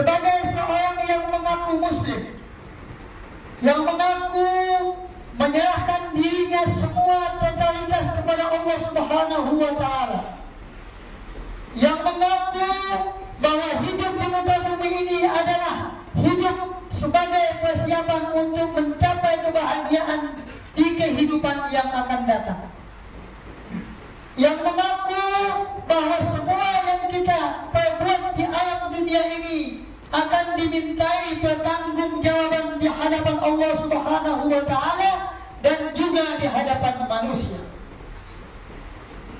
sebagai seorang yang mengaku muslim, yang mengaku menyerahkan dirinya semua totalitas kepada Allah Subhanahu wa Ta'ala, yang mengaku bahwa hidup di muka bumi ini adalah hidup sebagai persiapan untuk mencapai kebahagiaan di kehidupan yang akan datang, yang mengaku bahwa semua yang kita perbuat di alam dunia ini akan dimintai pertanggungjawaban di hadapan Allah Subhanahu wa Ta'ala dan juga di hadapan manusia.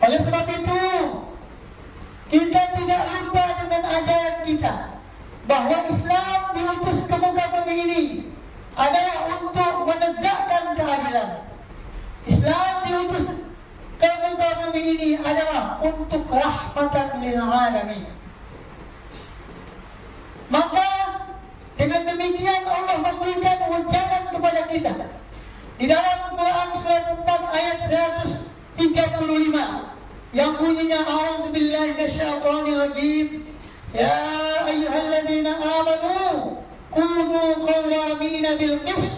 Oleh sebab itu, kita tidak lupa dengan ajaran kita bahwa Islam diutus ke muka bumi ini adalah untuk menegakkan keadilan. Islam diutus ke muka bumi ini adalah untuk rahmatan lil alamin. Maka dengan demikian Allah memberikan ujangan kepada kita di dalam Quran surat 4 ayat 135 yang bunyinya a'udzubillahi minasyaitonir rajim, ya ayyuhalladzina amanu kunu qawwamina bil qist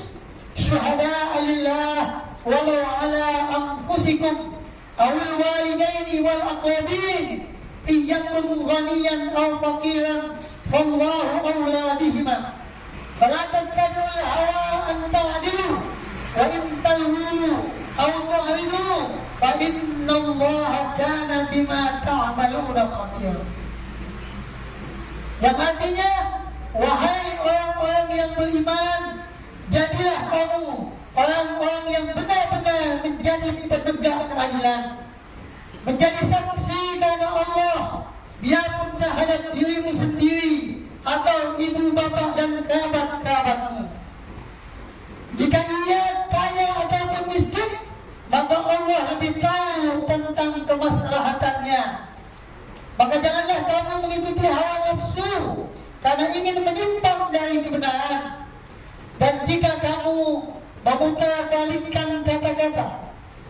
syuhada'a lillah walau ala anfusikum awil walidaini wal aqrabin iyyakum ghaniyan aw faqiran fallahu awla bihima fala tattabi'ul hawa an ta'dilu wa in talwu aw tu'ridu fa innallaha kana bima ta'maluna khabira. Yang artinya, wahai orang-orang yang beriman, jadilah kamu orang-orang yang benar-benar menjadi penegak keadilan, menjadi saksi karena Allah, biarpun terhadap dirimu sendiri atau ibu bapa dan kerabat-kerabatmu. Jika ia kaya ataupun miskin, maka Allah lebih tahu tentang kemaslahatannya. Maka janganlah kamu mengikuti hawa nafsu karena ingin menyimpang dari kebenaran. Dan jika kamu memutarbalikkan kata-kata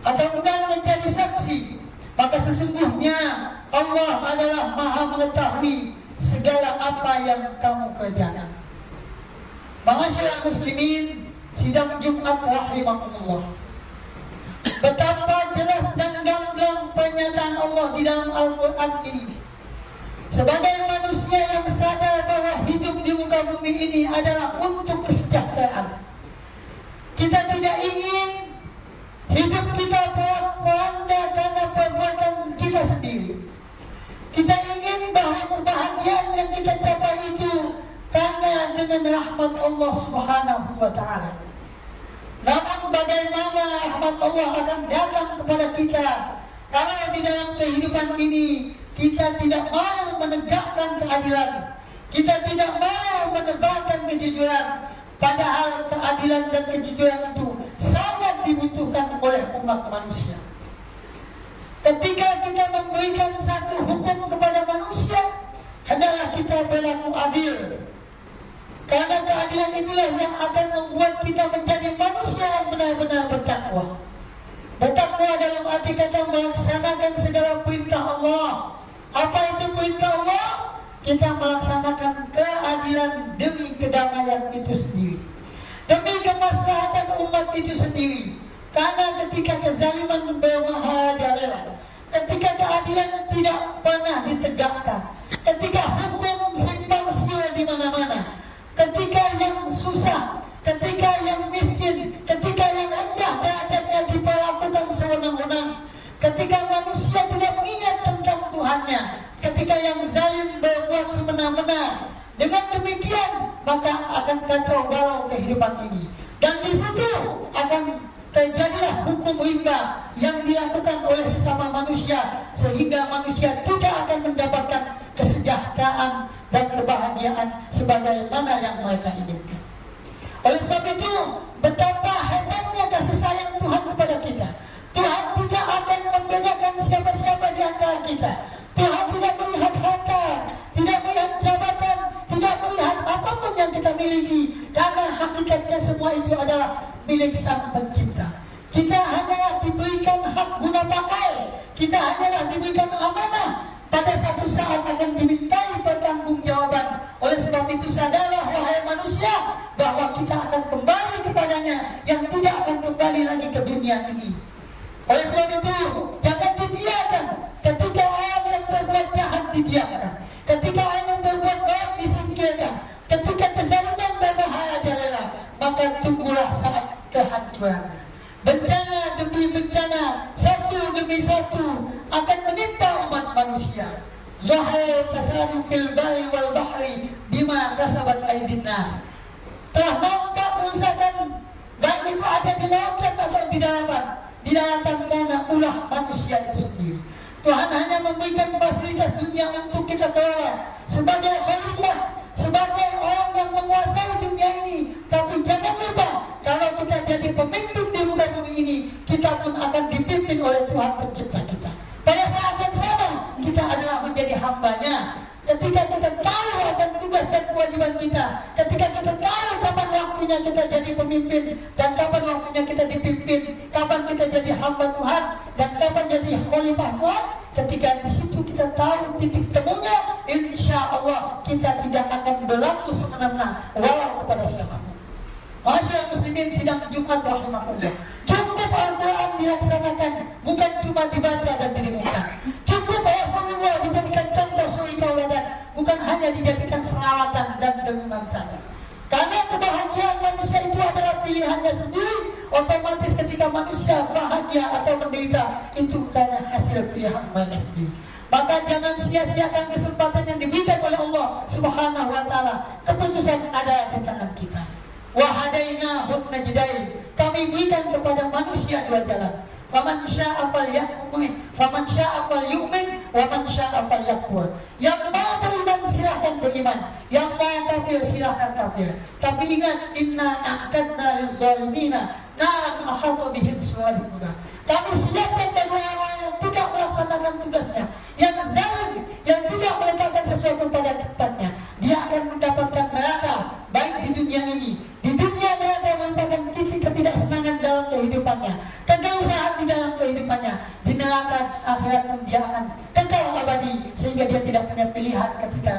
atau enggan menjadi saksi, maka sesungguhnya Allah adalah Maha mengetahui segala apa yang kamu kerjakan. Ma'asyiral muslimin, sidang Jumat rahimakumullah. Betapa jelas dan gamblang pernyataan Allah di dalam Al-Quran ini. Sebagai manusia yang sadar bahwa hidup di muka bumi ini adalah untuk kesejahteraan, kita tidak ingin hidup kita porak-poranda karena perbuatan kita sendiri. Kita ingin bahwa kebahagiaan yang kita capai itu karena dengan rahmat Allah Subhanahu wa Ta'ala. Namun bagaimana rahmat Allah akan datang kepada kita kalau di dalam kehidupan ini kita tidak mau menegakkan keadilan, kita tidak mau menebarkan kejujuran, padahal keadilan dan kejujuran itu sangat dibutuhkan oleh umat manusia. Ketika kita memberikan satu hukum kepada manusia, hendaklah kita berlaku adil. Karena keadilan itulah yang akan membuat kita menjadi manusia yang benar-benar bertakwa. Bertakwa dalam arti kata melaksanakan segala perintah Allah. Apa itu perintah Allah? Kita melaksanakan keadilan demi kedamaian itu sendiri, demi kemaslahatan umat itu sendiri. Karena ketika kezaliman bermaharajalela, ketika keadilan tidak pernah ditegakkan, ketika hukum simpang siur di mana-mana, ketika yang susah, ketika yang miskin, ketika yang rendah derajatnya diperlakukan sewenang-wenang, ketika manusia tidak mengingat tentang Tuhannya, ketika yang zalim berbuat semena-mena, dengan demikian maka akan kacau balau kehidupan ini. Dan di situ akan terjadilah hukum rimba yang dilakukan oleh sesama manusia, sehingga manusia tidak akan mendapatkan kesejahteraan dan kebahagiaan sebagaimana yang mereka inginkan. Oleh sebab itu, betapa hebatnya kasih sayang Tuhan kepada kita. Tuhan tidak akan membedakan siapa-siapa di antara kita. Tuhan tidak melihat harta, tidak melihat jabatan, tidak melihat apapun yang kita miliki, karena hakikatnya semua itu adalah milik Sang Pencipta. Kita hanyalah diberikan hak guna pakai, kita hanyalah diberikan amanah. Pada satu saat akan dimintai pertanggungjawaban. Oleh sebab itu sadarlah wahai manusia bahwa kita akan kembali kepadanya yang tidak akan kembali lagi ke dunia ini. Oleh sebab itu, jangan dibiarkan ketika orang yang berbuat jahat dibiarkan, ketika orang yang berbuat baik disingkirkan, ketika kezaliman berbahaya jalela, maka tunggulah saat kehancurannya. Bencana demi bencana, satu demi satu akan menimpa umat manusia. Zahir fasadu fil bari wal bahri bima kasabat aydin nas. Telah nampak kerusakan baik itu ada di lautan atau di daratan karena ulah manusia itu sendiri. Tuhan hanya memberikan fasilitas dunia untuk kita kelola sebagai khalifah, sebagai orang yang menguasai dunia ini. Tapi jangan lupa, kalau kita jadi pemimpin di muka bumi ini, kita pun akan dipimpin oleh Tuhan pencipta kita. Pada saat yang sama, kita adalah menjadi hambanya. Ketika kita tahu akan tugas dan kewajiban kita, ketika kita tahu kapan waktunya kita jadi pemimpin dan kapan waktunya kita dipimpin, kapan kita jadi hamba Tuhan dan kapan jadi khalifah Tuhan, ketika di situ kita tahu titik temunya, insya Allah kita tidak akan berlaku semena-mena walau kepada siapapun. Masyarakat muslimin sidang Jumat rahimahullah. Cukup Al-Quran dilaksanakan, bukan cuma dibaca dan direnungkan. Cukup Rasulullah dijadikan contoh suri tauladan, bukan hanya dijadikan selawatan dan dengungan saja. Karena kebahagiaan manusia itu adalah pilihannya sendiri. Otomatis ketika manusia bahagia atau menderita, itu karena hasil pilihan mereka sendiri. Maka jangan sia-siakan kesempatan yang diberikan oleh Allah Subhanahu wa Ta'ala. Keputusan ada di tangan kita. Wahadainahum najdain, kami berikan kepada manusia dua jalan. Faman syaa'a falyu'min, faman syaa'a falyu'min, wa man syaa'a falyakfur. Yang mau beriman silahkan beriman, yang mau kafir silahkan kafir. Tapi ingat, inna a'tadna lizzalimina naran ahata bihim suradiquna. Kami siapkan bagi orang yang tidak melaksanakan tugasnya, yang zalim, yang tidak meletakkan sesuatu pada tempatnya. Dia akan mendapatkan neraka baik di dunia ini. Di dunia neraka merupakan titik ketidaksenangan dalam kehidupannya, kegelisahan di dalam kehidupannya. Di neraka akhirat pun dia akan kekal abadi, sehingga dia tidak punya pilihan ketika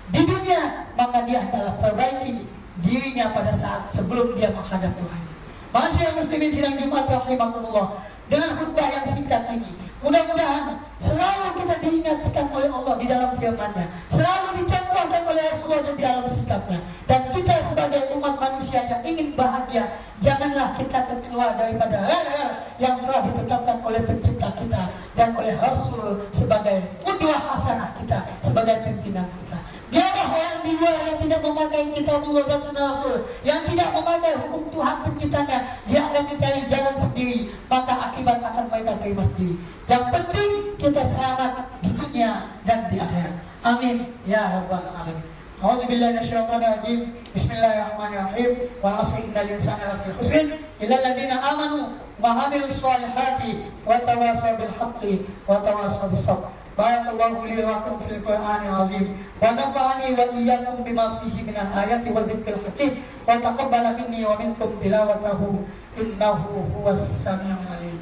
di dunia. Maka dia adalah perbaiki dirinya pada saat sebelum dia menghadap Tuhan. Masyarakat muslimin sidang Jumat rahimahullah, dengan khutbah yang singkat ini, mudah-mudahan selalu kita diingatkan oleh Allah di dalam firman-Nya, selalu dicontohkan oleh Rasulullah di dalam sikapnya. Dan kita sebagai umat manusia yang ingin bahagia, janganlah kita keluar daripada hal-hal yang telah ditetapkan oleh pencipta kita dan oleh Rasul sebagai qudwah hasanah kita, sebagai pimpinan kita. Biarlah orang di luar yang tidak memakai kitabullah dan sunnah Rasul, yang tidak memakai hukum Tuhan penciptanya, dia akan mencari jalan sendiri, maka akibat akan mereka terima sendiri. Yang penting kita selamat di dunia dan di akhirat. Amin ya rabbal alamin. A'udzubillahi minasyaitonir rajim. Bismillahirrahmanirrahim. Wa 'asri innal insana lafi khusr illa alladziina aamanu wa 'amilus shalihati wa tawassaw bil haqqi wa tawassaw bis sabr. Barakallahu li wa lakum fil Qur'anil 'azim wa nafa'ani wa iyyakum bima fihi minal ayati wa dzikril hakim wa taqabbala minni wa minkum tilawatahu innahu huwas samiul 'alim.